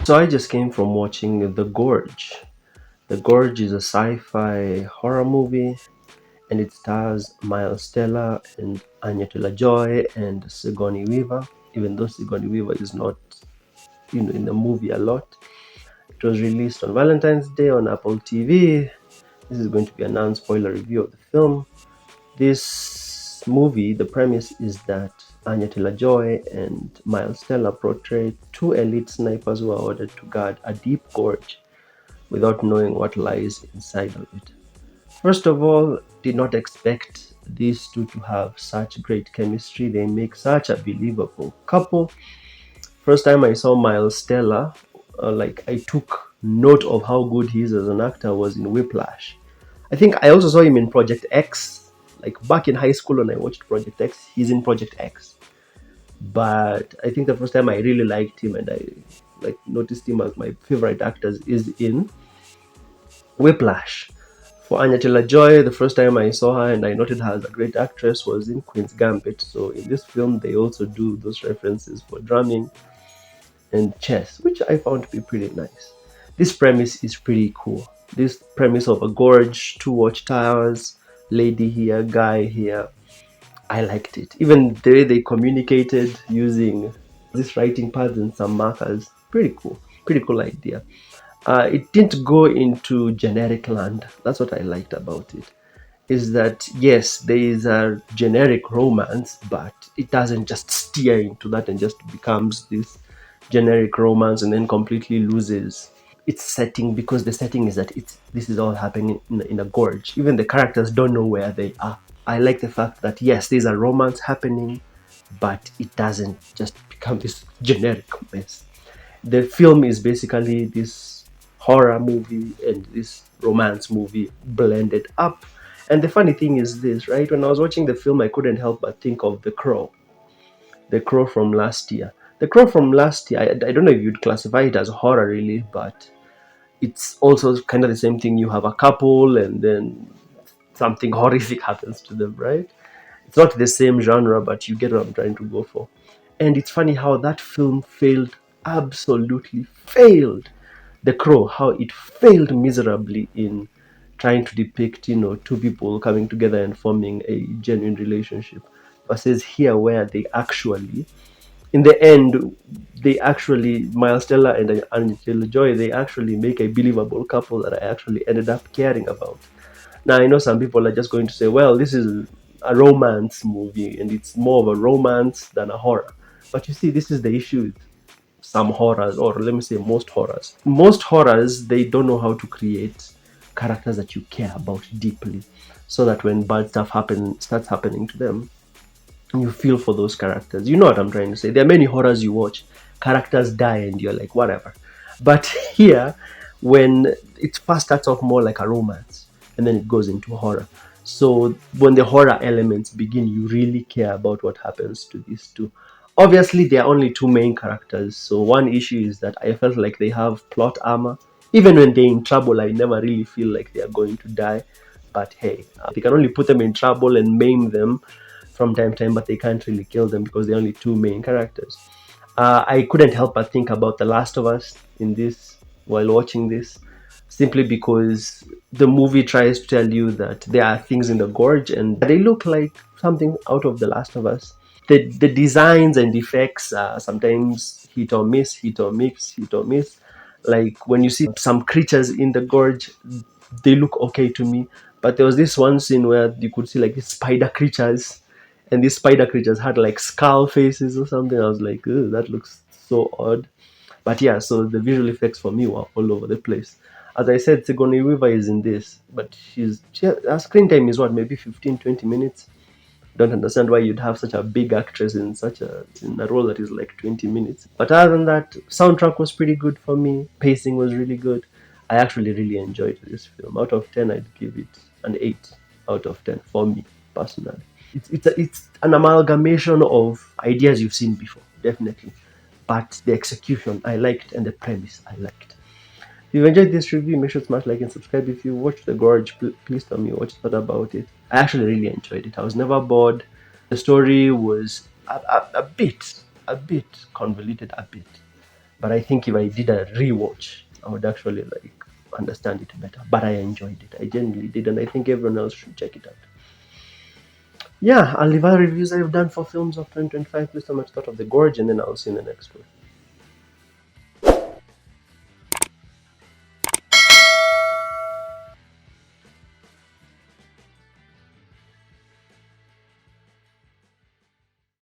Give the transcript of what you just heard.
So I just came from watching The Gorge. The Gorge is a sci-fi horror movie, and it stars Miles Teller and Anya Taylor-Joy and Sigourney Weaver. Even though Sigourney Weaver is not, in the movie a lot. It was released on Valentine's Day on Apple TV. This is going to be a non-spoiler review of the film. This movie, the premise is that Anya Taylor-Joy and Miles Teller portray two elite snipers who are ordered to guard a deep gorge without knowing what lies inside of it. First of all, did not expect these two to have such great chemistry. They make such a believable couple. First time I saw Miles Teller, I took note of how good he is as an actor was in Whiplash. I think I also saw him in Project X. Like back in high school when I watched Project X, he's in Project X. But I think the first time I really liked him and I noticed him as my favorite actors is in Whiplash. For Anya Taylor-Joy, the first time I saw her and I noted her as a great actress was in Queen's Gambit. So in this film, they also do those references for drumming and chess, which I found to be pretty nice. This premise is pretty cool. This premise of a gorge, two watchtowers, lady here, guy here. I liked it. Even the way they communicated using this writing pads and some markers. Pretty cool. Pretty cool idea. It didn't go into generic land. That's what I liked about it. Is that yes, there is a generic romance, but it doesn't just steer into that and just becomes this generic romance and then completely loses its setting, because the setting is that this is all happening in a gorge. Even the characters don't know where they are. I like the fact that yes, there's a romance happening, but it doesn't just become this generic mess. The film is basically this horror movie and this romance movie blended up. And the funny thing is this, right? When I was watching the film, I couldn't help but think of The Crow. The Crow from last year. The Crow from last year, I don't know if you'd classify it as horror really, but it's also kind of the same thing. You have a couple and then something horrific happens to them, right? It's not the same genre, but you get what I'm trying to go for. And it's funny how that film failed, absolutely failed. The Crow, how it failed miserably in trying to depict, two people coming together and forming a genuine relationship, versus here where they actually, in the end, Miles Teller and Anya Taylor-Joy, they actually make a believable couple that I actually ended up caring about. Now, I know some people are just going to say, well, this is a romance movie and it's more of a romance than a horror. But you see, this is the issue with some horrors, or let me say most horrors. Most horrors, they don't know how to create characters that you care about deeply, so that when bad stuff starts happening to them, you feel for those characters. You know what I'm trying to say. There are many horrors you watch, characters die and you're like, whatever. But here, when it first starts off more like a romance and then it goes into horror. So when the horror elements begin, you really care about what happens to these two. Obviously, there are only two main characters. So one issue is that I felt like they have plot armor. Even when they're in trouble, I never really feel like they are going to die. But hey, they can only put them in trouble and maim them from time to time, but they can't really kill them because they're only two main characters. I couldn't help but think about The Last of Us in this while watching this, simply because the movie tries to tell you that there are things in the gorge and they look like something out of The Last of Us. The designs and effects are sometimes hit or miss, hit or mix, hit or miss. Like when you see some creatures in the gorge, they look okay to me. But there was this one scene where you could see like these spider creatures, and these spider creatures had like skull faces or something. I was like, that looks so odd. But yeah, so the visual effects for me were all over the place. As I said, Sigourney Weaver is in this, but her screen time is what, maybe 15, 20 minutes? Don't understand why you'd have such a big actress in a role that is like 20 minutes. But other than that, soundtrack was pretty good for me. Pacing was really good. I actually really enjoyed this film. Out of 10, I'd give it an 8 out of 10 for me personally. It's an amalgamation of ideas you've seen before, definitely. But the execution I liked and the premise I liked. If you've enjoyed this review, make sure to smash like and subscribe. If you watched The Gorge, please tell me what you thought about it. I actually really enjoyed it. I was never bored. The story was a bit convoluted, a bit. But I think if I did a rewatch, I would actually like understand it better. But I enjoyed it. I genuinely did, and I think everyone else should check it out. Yeah, I'll leave our reviews I've done for films of 2025. Please so much thought of The Gorge, and then I'll see you in the next one.